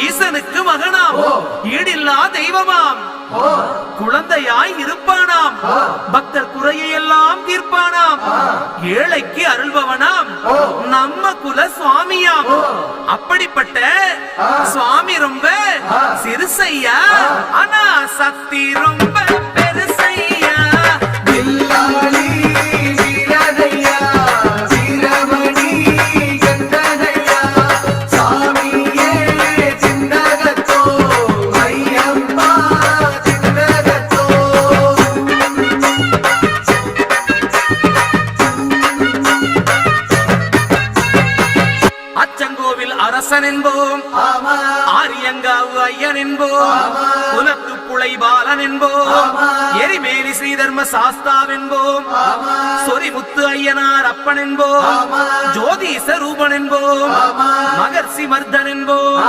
ஈசனுக்கு மகனாம், ஈடில்லா தெய்வமாம், குழந்தையாய் இருப்பானாம், பக்தர் குறையை எல்லாம் தீர்ப்பானாம், ஏழைக்கு அருள்பவனாம், நம்ம குல சுவாமியாம். அப்படிப்பட்ட சுவாமி ரொம்ப சிறுசையா, ஆனா சக்தி ரொம்ப பெருசையா. அரசன் என்போம், ஆரியங்காவு ஐயன் என்போம், குலத்துப்புழை பாலன் என்போம், எரிமேலி ஸ்ரீதர்ம சாஸ்தாவென்போம், சொரிமுத்து ஐயனார் அப்பன் என்போம், ஜோதிச ரூபன் என்போம், மகர்ஷி மர்தன் என்போம்.